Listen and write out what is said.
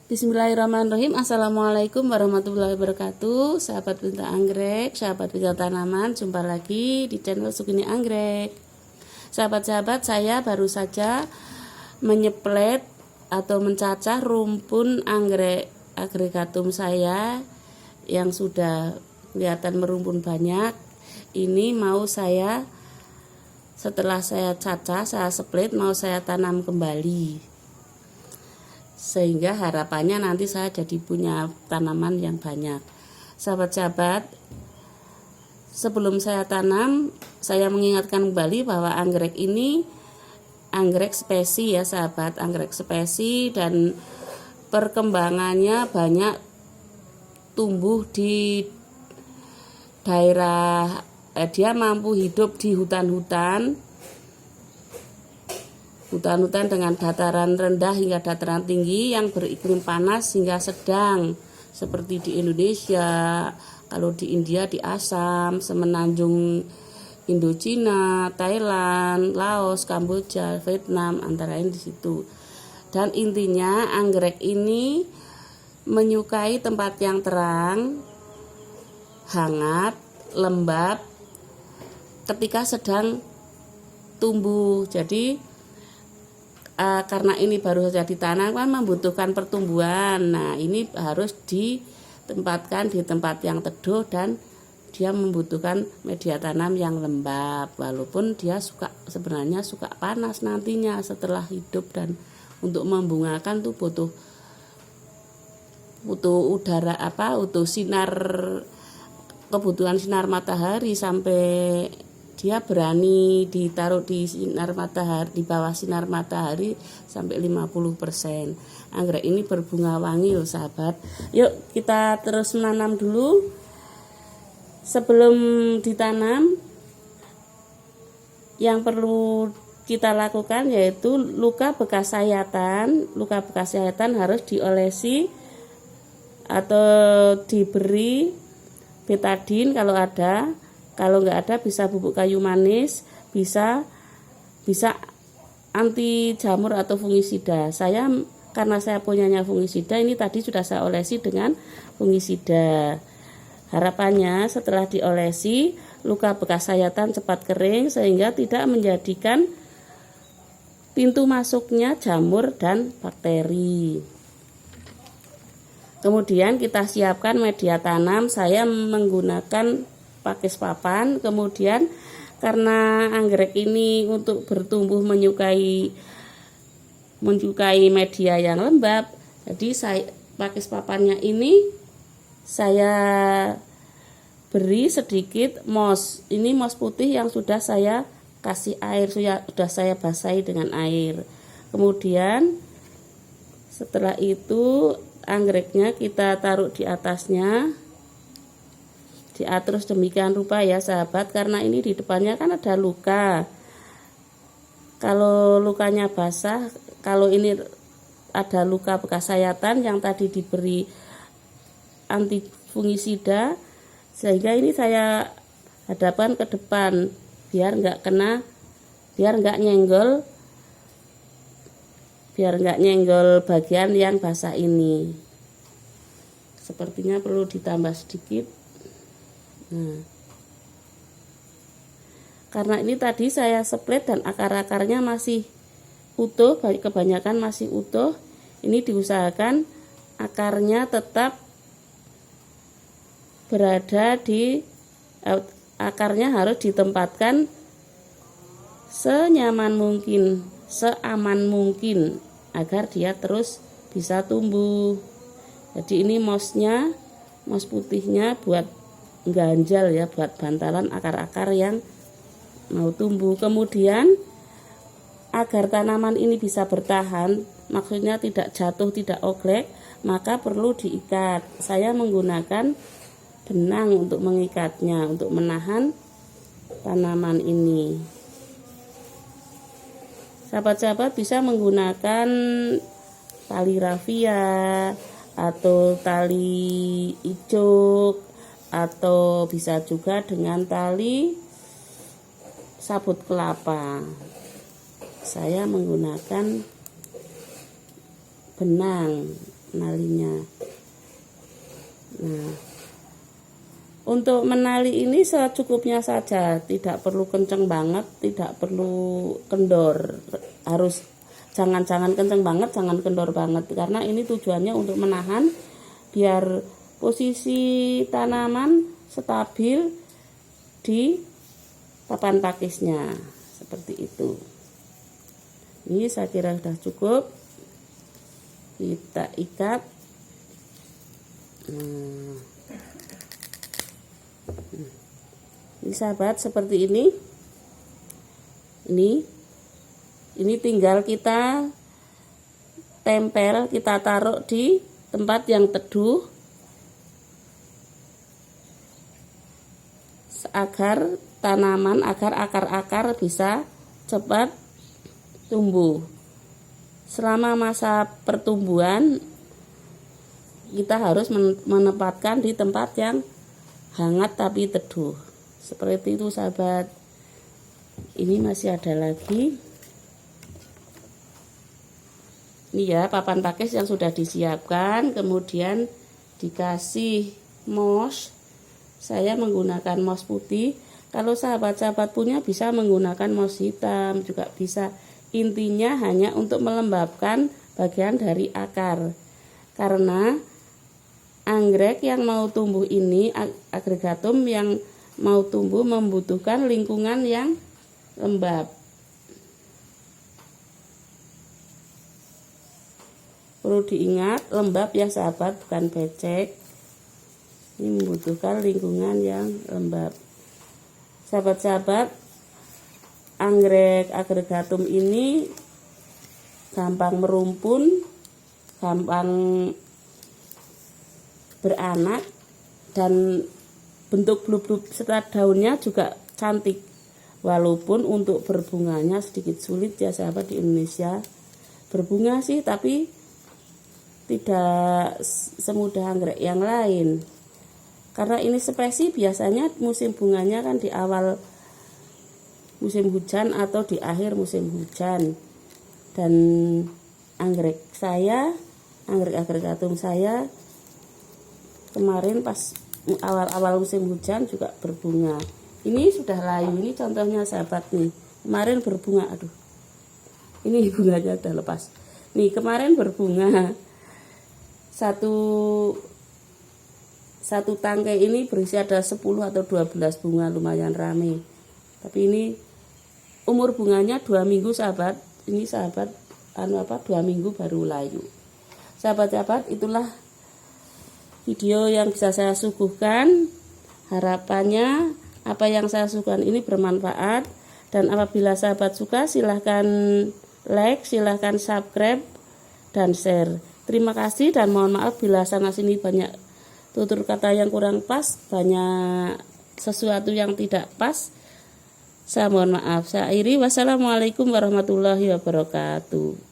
Bismillahirrahmanirrahim. Assalamualaikum warahmatullahi wabarakatuh. Sahabat pecinta anggrek, sahabat pecinta tanaman, jumpa lagi di channel Sugini Anggrek. Sahabat-sahabat, saya baru saja menyeplet atau mencacah rumpun anggrek agregatum saya yang sudah kelihatan merumpun banyak. Ini mau saya, setelah saya cacah, saya split, mau saya tanam kembali, sehingga harapannya nanti saya jadi punya tanaman yang banyak. Sahabat-sahabat, sebelum saya tanam, saya mengingatkan kembali bahwa anggrek ini anggrek spesi ya sahabat, anggrek spesi, dan perkembangannya banyak tumbuh di daerah, dia mampu hidup di hutan-hutan dengan dataran rendah hingga dataran tinggi yang beriklim panas hingga sedang, seperti di Indonesia, kalau di India di Assam, Semenanjung Indochina, Thailand, Laos, Kamboja, Vietnam, antara lain di situ. Dan intinya anggrek ini menyukai tempat yang terang, hangat, lembab ketika sedang tumbuh. Jadi karena ini baru saja ditanam kan membutuhkan pertumbuhan. Nah, ini harus ditempatkan di tempat yang teduh dan dia membutuhkan media tanam yang lembab, walaupun dia sebenarnya suka panas nantinya setelah hidup. Dan untuk membungakan tuh butuh udara butuh sinar, kebutuhan sinar matahari sampai dia berani ditaruh di sinar matahari, di bawah sinar matahari sampai 50%. Anggrek ini berbunga wangi loh sahabat. Yuk kita terus menanam dulu. Sebelum ditanam, yang perlu kita lakukan yaitu luka bekas sayatan. Luka bekas sayatan harus diolesi atau diberi betadin kalau ada. Kalau nggak ada bisa bubuk kayu manis, bisa anti jamur atau fungisida. Karena saya punyanya fungisida, ini tadi sudah saya olesi dengan fungisida. Harapannya setelah diolesi, luka bekas sayatan cepat kering sehingga tidak menjadikan pintu masuknya jamur dan bakteri. Kemudian kita siapkan media tanam. Saya menggunakan pakis papan. Kemudian karena anggrek ini untuk bertumbuh menyukai media yang lembab, jadi saya pakis papannya ini saya beri sedikit moss. Ini moss putih yang sudah saya kasih air, sudah saya basahi dengan air. Kemudian setelah itu anggreknya kita taruh di atasnya. Diatur demikian rupa ya sahabat, karena ini di depannya kan ada luka. Kalau lukanya basah, kalau ini ada luka bekas sayatan yang tadi diberi anti fungisida, sehingga ini saya hadapkan ke depan biar nggak nyenggol bagian yang basah ini. Sepertinya perlu ditambah sedikit. Nah, karena ini tadi saya split dan akar-akarnya masih utuh, kebanyakan masih utuh, ini diusahakan akarnya tetap berada akarnya harus ditempatkan senyaman mungkin, seaman mungkin agar dia terus bisa tumbuh. Jadi ini moss putihnya buat ganjal ya, buat bantalan akar-akar yang mau tumbuh. Kemudian agar tanaman ini bisa bertahan, maksudnya tidak jatuh, tidak oglek, maka perlu diikat. Saya menggunakan benang untuk mengikatnya, untuk menahan tanaman ini. Sahabat-sahabat bisa menggunakan tali rafia atau tali icuk, atau bisa juga dengan tali sabut kelapa. Saya menggunakan benang menalinya. Nah, untuk menali ini secukupnya saja, tidak perlu kenceng banget, tidak perlu kendor. Harus jangan kenceng banget, jangan kendor banget, karena ini tujuannya untuk menahan biar posisi tanaman stabil di papan pakisnya, seperti itu. Ini saya kira sudah cukup. Kita ikat. Ini sahabat seperti ini. Ini tinggal kita tempel, kita taruh di tempat yang teduh agar tanaman, agar akar-akar bisa cepat tumbuh. Selama masa pertumbuhan kita harus menempatkan di tempat yang hangat tapi teduh. Seperti itu sahabat. Ini masih ada lagi. Ini ya papan pakis yang sudah disiapkan, kemudian dikasih moss. Saya menggunakan moss putih. Kalau sahabat-sahabat punya bisa menggunakan moss hitam juga bisa. Intinya hanya untuk melembabkan bagian dari akar. Karena anggrek yang mau tumbuh ini, agregatum yang mau tumbuh membutuhkan lingkungan yang lembab. Perlu diingat, lembab ya sahabat, bukan becek. Ini membutuhkan lingkungan yang lembab. Sahabat-sahabat, anggrek agregatum ini gampang merumpun, gampang beranak, dan bentuk blub-blub serta daunnya juga cantik. Walaupun untuk berbunganya sedikit sulit ya sahabat, di Indonesia berbunga sih, tapi tidak semudah anggrek yang lain. Karena ini spesies biasanya musim bunganya kan di awal musim hujan atau di akhir musim hujan. Dan anggrek agregatum saya kemarin pas awal-awal musim hujan juga berbunga. Ini sudah layu, ini contohnya sahabat nih. Kemarin berbunga, aduh. Ini bunganya udah lepas. Nih kemarin berbunga. Satu tangkai ini berisi ada 10 atau 12 bunga, lumayan rame. Tapi ini umur bunganya 2 minggu sahabat. Ini sahabat 2 minggu baru layu. Sahabat-sahabat, itulah video yang bisa saya suguhkan. Harapannya apa yang saya suguhkan ini bermanfaat, dan apabila sahabat suka silahkan like, silahkan subscribe dan share. Terima kasih dan mohon maaf bila sana sini banyak tutur kata yang kurang pas, banyak sesuatu yang tidak pas. Saya mohon maaf. Saya akhiri. Wassalamualaikum warahmatullahi wabarakatuh.